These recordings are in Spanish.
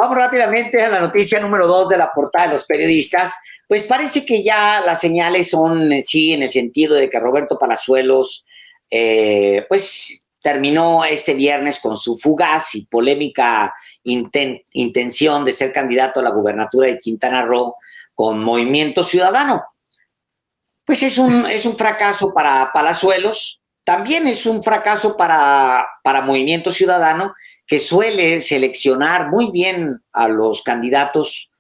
Vamos rápidamente a la noticia número 2 de la portada de los periodistas. Pues parece que ya las señales son sí en el sentido de que Roberto Palazuelos pues terminó este viernes con su fugaz y polémica intención de ser candidato a la gubernatura de Quintana Roo con Movimiento Ciudadano. Pues es un fracaso para Palazuelos, también es un fracaso para Movimiento Ciudadano, que suele seleccionar muy bien a los candidatos,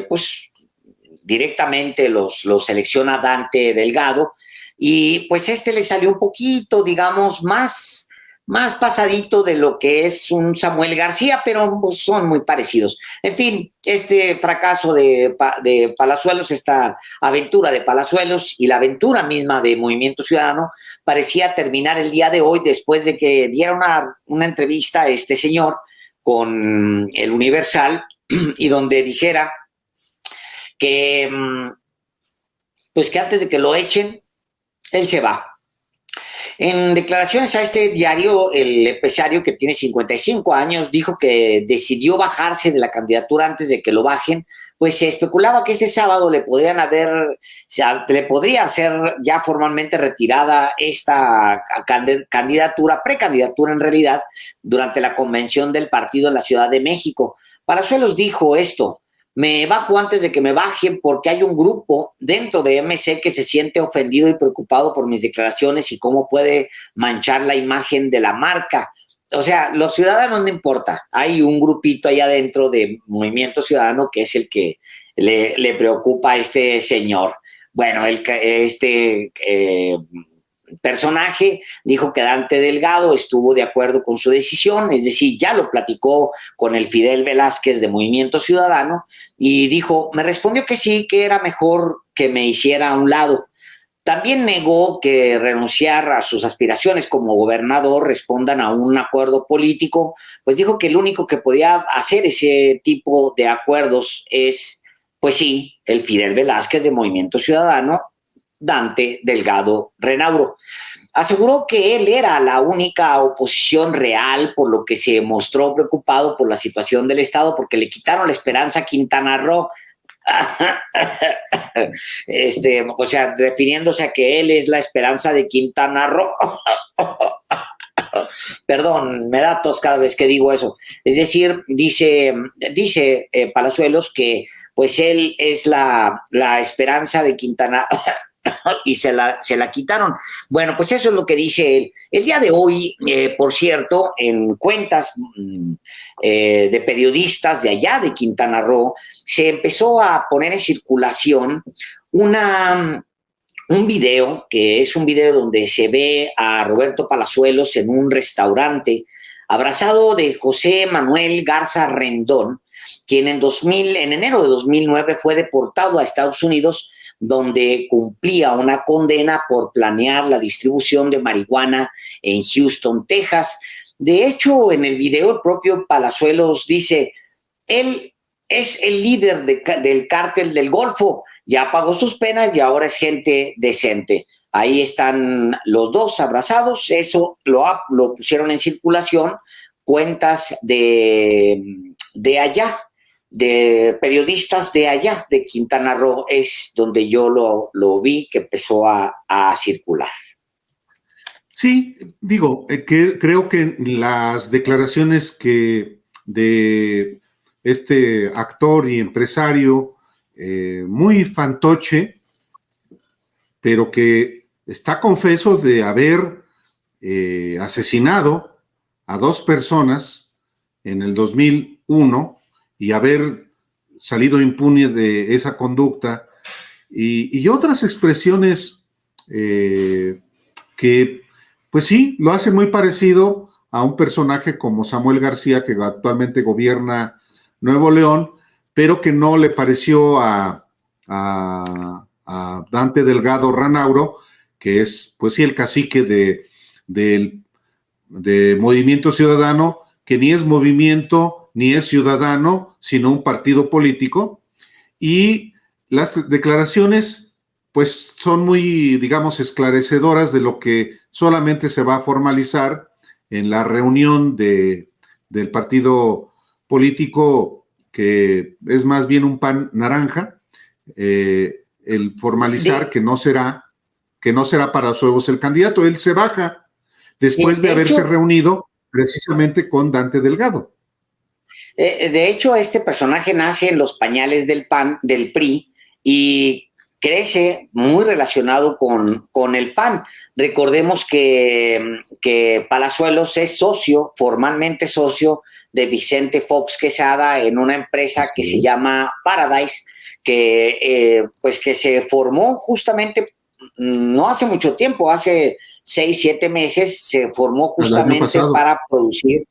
pues directamente los selecciona Dante Delgado, y pues le salió un poquito, digamos, más pasadito de lo que es un Samuel García, pero pues, son muy parecidos. En fin, este fracaso de Palazuelos, esta aventura de Palazuelos y la aventura misma de Movimiento Ciudadano parecía terminar el día de hoy después de que diera una entrevista a este señor con el Universal y donde dijera que pues que antes de que lo echen, él se va. En declaraciones a este diario, el empresario que tiene 55 años dijo que decidió bajarse de la candidatura antes de que lo bajen, pues se especulaba que este sábado le podría ser ya formalmente retirada esta candidatura, precandidatura en realidad, durante la convención del partido en la Ciudad de México. Palazuelos dijo esto: me bajo antes de que me bajen porque hay un grupo dentro de MC que se siente ofendido y preocupado por mis declaraciones y cómo puede manchar la imagen de la marca. O sea, los ciudadanos no importa. Hay un grupito allá dentro de Movimiento Ciudadano que es el que le preocupa a este señor. Bueno, personaje dijo que Dante Delgado estuvo de acuerdo con su decisión, es decir, ya lo platicó con el Fidel Velázquez de Movimiento Ciudadano y dijo, me respondió que sí, que era mejor que me hiciera a un lado. También negó que renunciar a sus aspiraciones como gobernador respondan a un acuerdo político, pues dijo que el único que podía hacer ese tipo de acuerdos es, pues sí, el Fidel Velázquez de Movimiento Ciudadano, Dante Delgado Renauro. Aseguró que él era la única oposición real, por lo que se mostró preocupado por la situación del Estado, porque le quitaron la esperanza a Quintana Roo. O sea, refiriéndose a que él es la esperanza de Quintana Roo. Perdón, me da tos cada vez que digo eso. Es decir, dice Palazuelos que pues él es la esperanza de Quintana y se la quitaron. Bueno, pues eso es lo que dice él. El día de hoy, por cierto, en cuentas de periodistas de allá de Quintana Roo, se empezó a poner en circulación un video, que es un video donde se ve a Roberto Palazuelos en un restaurante, abrazado de José Manuel Garza Rendón, quien en enero de 2009 fue deportado a Estados Unidos, donde cumplía una condena por planear la distribución de marihuana en Houston, Texas. De hecho, en el video el propio Palazuelos dice, él es el líder del cártel del Golfo, ya pagó sus penas y ahora es gente decente. Ahí están los dos abrazados, eso lo pusieron en circulación cuentas de allá, de periodistas de allá, de Quintana Roo, es donde yo lo vi que empezó a circular. Sí, digo, que creo que las declaraciones que de este actor y empresario muy fantoche, pero que está confeso de haber asesinado a 2 personas en el 2001 y haber salido impune de esa conducta y otras expresiones que, pues sí, lo hace muy parecido a un personaje como Samuel García, que actualmente gobierna Nuevo León, pero que no le pareció a Dante Delgado Renauro, que es, pues sí, el cacique de Movimiento Ciudadano, que ni es movimiento ni es ciudadano, sino un partido político, y las declaraciones pues son muy, digamos, esclarecedoras de lo que solamente se va a formalizar en la reunión del partido político que es más bien un PAN naranja, el formalizar que no será Palazuelos el candidato. Él se baja después de haberse reunido precisamente con Dante Delgado. De hecho, este personaje nace en los pañales del PAN, del PRI, y crece muy relacionado con el PAN. Recordemos que Palazuelos es socio, formalmente socio, de Vicente Fox Quesada en una empresa que se llama Paradise, que se formó justamente no hace mucho tiempo, hace 6, 7 meses, se formó justamente para producir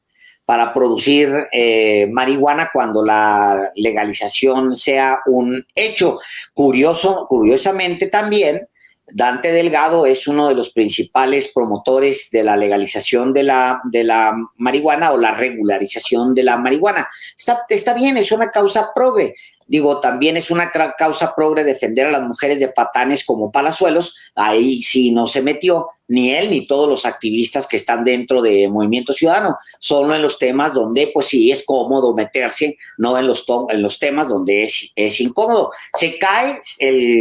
marihuana cuando la legalización sea un hecho. Curiosamente también, Dante Delgado es uno de los principales promotores de la legalización de la marihuana o la regularización de la marihuana. Está bien, es una causa progre. Digo, también es una causa progre defender a las mujeres de patanes como Palazuelos. Ahí sí no se metió, ni él ni todos los activistas que están dentro de Movimiento Ciudadano. Solo en los temas donde, pues sí, es cómodo meterse, no en los temas donde es incómodo. Se cae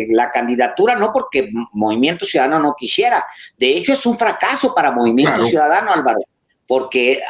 la candidatura no porque Movimiento Ciudadano no quisiera. De hecho, es un fracaso para Movimiento Ciudadano, Álvaro, porque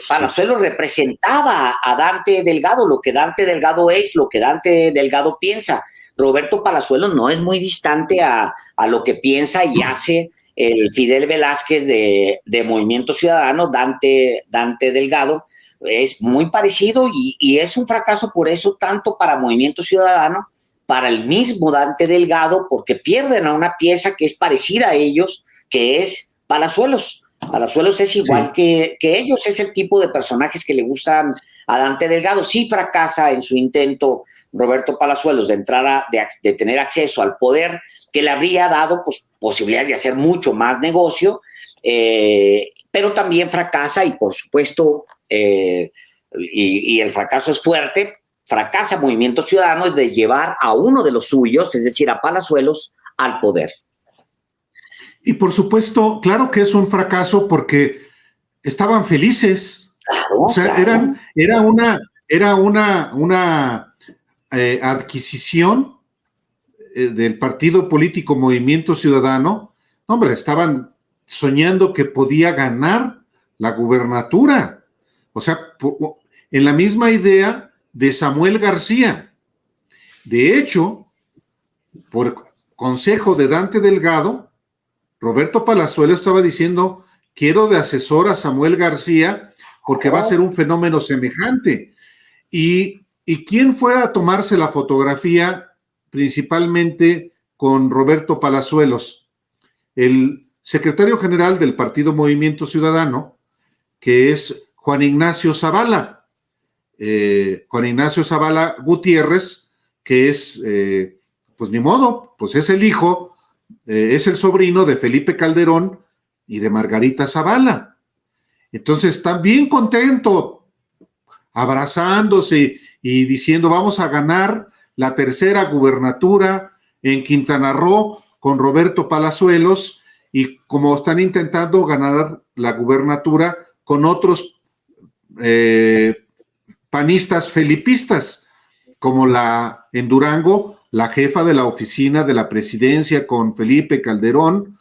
Palazuelos representaba a Dante Delgado, lo que Dante Delgado es, lo que Dante Delgado piensa. Roberto Palazuelos no es muy distante a lo que piensa y hace el Fidel Velázquez de Movimiento Ciudadano. Dante Delgado es muy parecido y es un fracaso por eso, tanto para Movimiento Ciudadano, para el mismo Dante Delgado, porque pierden a una pieza que es parecida a ellos, que es Palazuelos. Palazuelos es igual que ellos, es el tipo de personajes que le gustan a Dante Delgado. Sí fracasa en su intento Roberto Palazuelos de entrar de tener acceso al poder, que le habría dado pues, posibilidades de hacer mucho más negocio, pero también fracasa y por supuesto, y el fracaso es fuerte, fracasa Movimiento Ciudadano de llevar a uno de los suyos, es decir, a Palazuelos, al poder. Y por supuesto, claro que es un fracaso porque estaban felices. Claro, o sea, claro. Era una adquisición del partido político Movimiento Ciudadano. Hombre, estaban soñando que podía ganar la gubernatura. O sea, en la misma idea de Samuel García. De hecho, por consejo de Dante Delgado, Roberto Palazuelos estaba diciendo, quiero de asesor a Samuel García porque va a ser un fenómeno semejante. ¿Y quién fue a tomarse la fotografía principalmente con Roberto Palazuelos? El secretario general del Partido Movimiento Ciudadano, que es Juan Ignacio Zavala. Juan Ignacio Zavala Gutiérrez, que es, pues ni modo, pues es el hijo, es el sobrino de Felipe Calderón y de Margarita Zavala. Entonces están bien contentos, abrazándose y diciendo vamos a ganar la tercera gubernatura en Quintana Roo con Roberto Palazuelos, y como están intentando ganar la gubernatura con otros panistas felipistas, como en Durango, la jefa de la oficina de la presidencia con Felipe Calderón,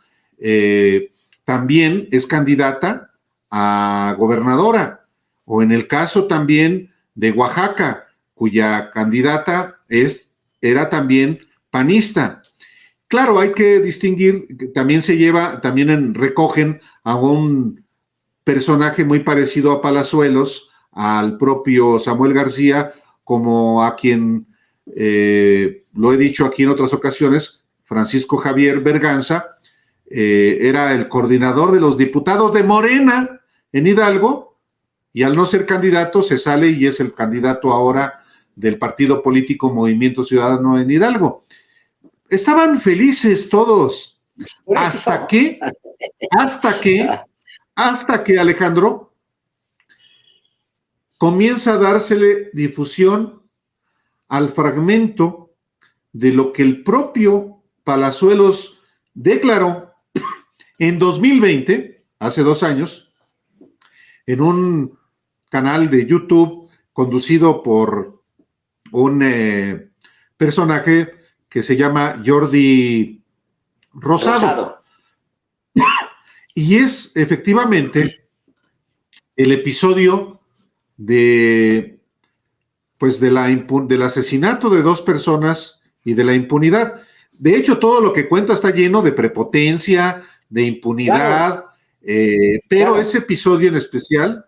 también es candidata a gobernadora, o en el caso también de Oaxaca, cuya candidata era también panista. Claro, hay que distinguir, también recogen a un personaje muy parecido a Palazuelos, al propio Samuel García, como a quien, lo he dicho aquí en otras ocasiones, Francisco Javier Berganza, era el coordinador de los diputados de Morena en Hidalgo, y al no ser candidato se sale y es el candidato ahora del partido político Movimiento Ciudadano en Hidalgo. Estaban felices todos, hasta que Alejandro comienza a dársele difusión al fragmento de lo que el propio Palazuelos declaró en 2020, hace 2 años, en un canal de YouTube conducido por un personaje que se llama Jordi Rosado. Y es efectivamente el episodio pues del asesinato de 2 personas y de la impunidad. De hecho, todo lo que cuenta está lleno de prepotencia, de impunidad, pero ese episodio en especial,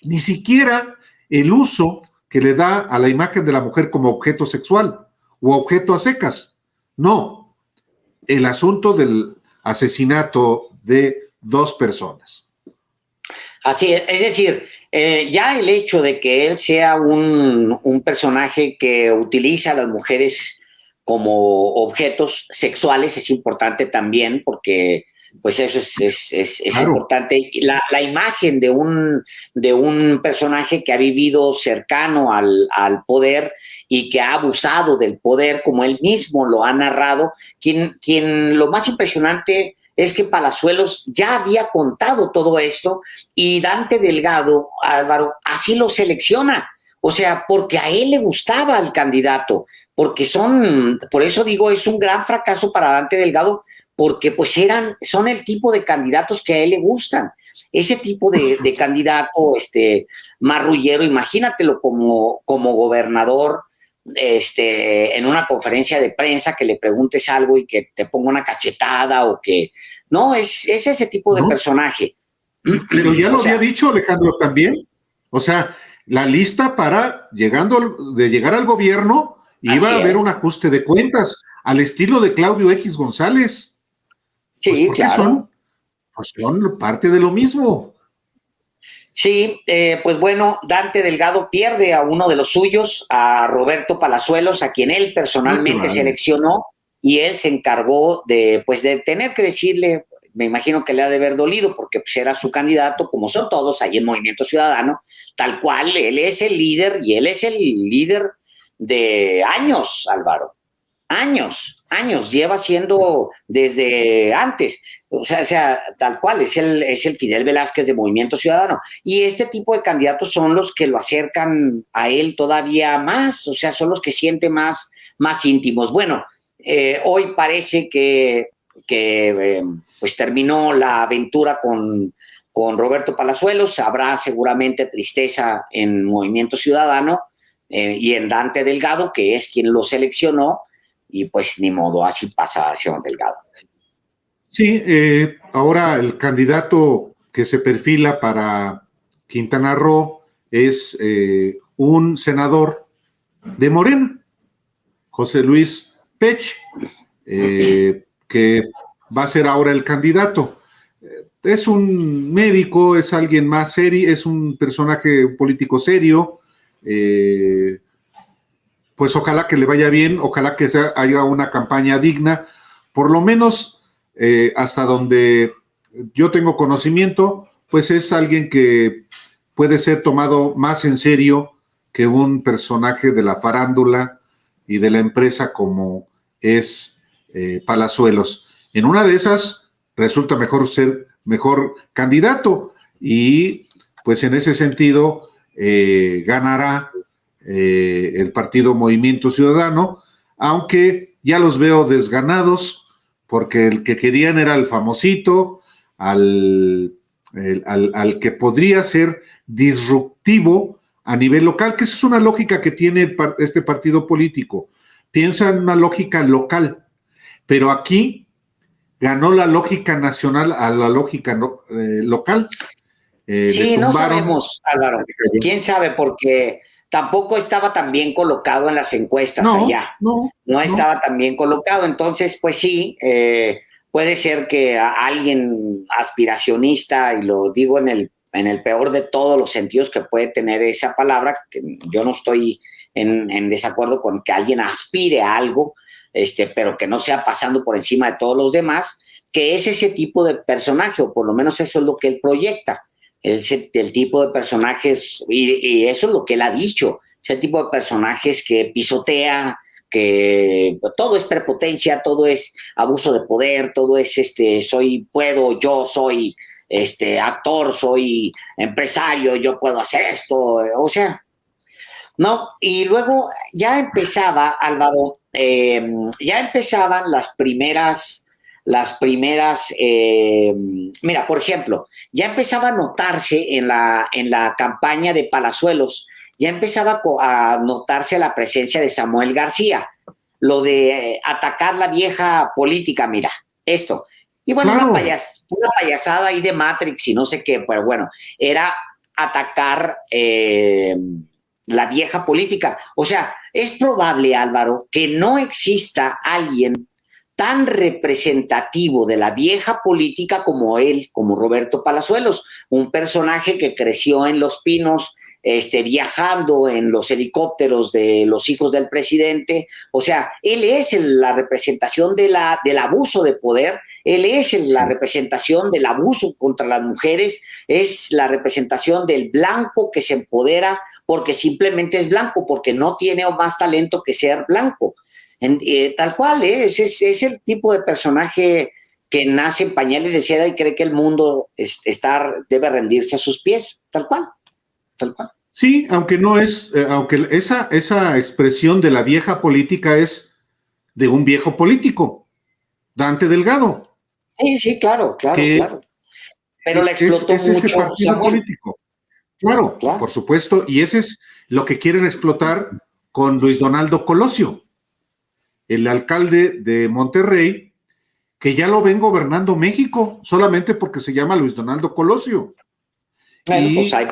ni siquiera el uso que le da a la imagen de la mujer como objeto sexual o objeto a secas. No, el asunto del asesinato de 2 personas. Así es decir, ya el hecho de que él sea un personaje que utiliza a las mujeres como objetos sexuales es importante también, porque pues eso es claro. Importante. La imagen de un personaje que ha vivido cercano al poder y que ha abusado del poder, como él mismo lo ha narrado, quien lo más impresionante es que Palazuelos ya había contado todo esto y Dante Delgado, Álvaro, así lo selecciona. O sea, porque a él le gustaba el candidato, porque por eso digo, es un gran fracaso para Dante Delgado, porque pues son el tipo de candidatos que a él le gustan. Ese tipo de candidato marrullero, imagínatelo como gobernador, en una conferencia de prensa que le preguntes algo y que te ponga una cachetada o que... No, es ese tipo de personaje. Pero ya lo había dicho Alejandro también. O sea, la lista para llegar al gobierno iba a haber un ajuste de cuentas al estilo de Claudio X González. Sí, pues porque claro. son parte de lo mismo. Sí, pues bueno, Dante Delgado pierde a uno de los suyos, a Roberto Palazuelos, a quien él personalmente seleccionó, y él se encargó de tener que decirle, me imagino que le ha de haber dolido, porque pues era su candidato, como son todos ahí en Movimiento Ciudadano, tal cual, él es el líder, y él es el líder de años, Álvaro, años, lleva siendo desde antes. O sea, tal cual, es el Fidel Velázquez de Movimiento Ciudadano. Y este tipo de candidatos son los que lo acercan a él todavía más, o sea, son los que siente más íntimos. Bueno, hoy parece que pues terminó la aventura con Roberto Palazuelos, habrá seguramente tristeza en Movimiento Ciudadano y en Dante Delgado, que es quien lo seleccionó, y pues ni modo, así pasa señor Delgado. Sí, ahora el candidato que se perfila para Quintana Roo es un senador de Morena, José Luis Pech, que va a ser ahora el candidato. Es un médico, es alguien más serio, es un personaje político serio, pues ojalá que le vaya bien, ojalá que haya una campaña digna, por lo menos hasta donde yo tengo conocimiento, pues es alguien que puede ser tomado más en serio que un personaje de la farándula y de la empresa como es Palazuelos. En una de esas resulta ser mejor candidato y pues en ese sentido ganará el partido Movimiento Ciudadano, aunque ya los veo desganados porque el que querían era el famosito, al que podría ser disruptivo a nivel local, que esa es una lógica que tiene este partido político. Piensa en una lógica local, pero aquí ganó la lógica nacional a la lógica local. Sí, no sabemos, Álvaro. ¿Quién sabe? Porque tampoco estaba tan bien colocado en las encuestas allá. No estaba tan bien colocado. Entonces, pues sí, puede ser que a alguien aspiracionista, y lo digo en el peor de todos los sentidos que puede tener esa palabra, que yo no estoy en desacuerdo con que alguien aspire a algo, pero que no sea pasando por encima de todos los demás, que es ese tipo de personaje, o por lo menos eso es lo que él proyecta. El tipo de personajes, y eso es lo que él ha dicho, ese tipo de personajes que pisotea, que todo es prepotencia, todo es abuso de poder, todo es yo soy, actor, soy empresario, yo puedo hacer esto, o sea, ¿no? Y luego ya empezaba, Álvaro, ya empezaban mira, por ejemplo, ya empezaba a notarse en la campaña de Palazuelos, ya empezaba a notarse la presencia de Samuel García, lo de atacar la vieja política, mira, esto. Y bueno, Claro, una payasada ahí de Matrix y no sé qué, pero bueno, era atacar la vieja política. O sea, es probable, Álvaro, que no exista alguien tan representativo de la vieja política como él, como Roberto Palazuelos, un personaje que creció en Los Pinos, viajando en los helicópteros de los hijos del presidente. O sea, él es la representación del abuso de poder, él es la sí. representación del abuso contra las mujeres, es la representación del blanco que se empodera porque simplemente es blanco, porque no tiene más talento que ser blanco. Tal cual, es el tipo de personaje que nace en pañales de seda y cree que el mundo debe rendirse a sus pies, tal cual, tal cual. Sí, aunque no es, aunque esa expresión de la vieja política es de un viejo político, Dante Delgado, Sí, sí, claro, claro, que claro. Pero la explotó es ese mucho partido Samuel, político. Claro, por claro. supuesto, y ese es lo que quieren explotar con Luis Donaldo Colosio, el alcalde de Monterrey, que ya lo ven gobernando México, solamente porque se llama Luis Donaldo Colosio. Bueno, pues Y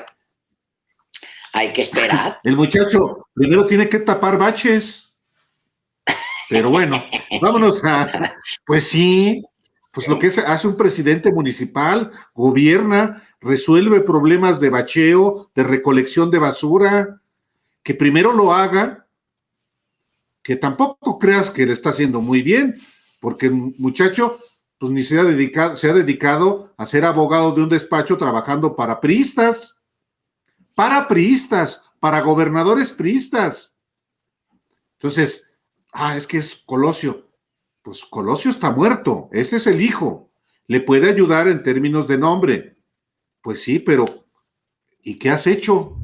hay que esperar. el muchacho primero tiene que tapar baches, pero bueno, vámonos a, pues sí, pues lo que hace un presidente municipal, gobierna, resuelve problemas de bacheo, de recolección de basura, que primero lo haga, que tampoco creas que le está haciendo muy bien, porque el muchacho pues ni se ha dedicado a ser abogado de un despacho trabajando para priistas, para gobernadores priistas. Entonces, es que es Colosio. Pues Colosio está muerto, ese es el hijo. Le puede ayudar en términos de nombre. Pues sí, pero ¿y qué has hecho?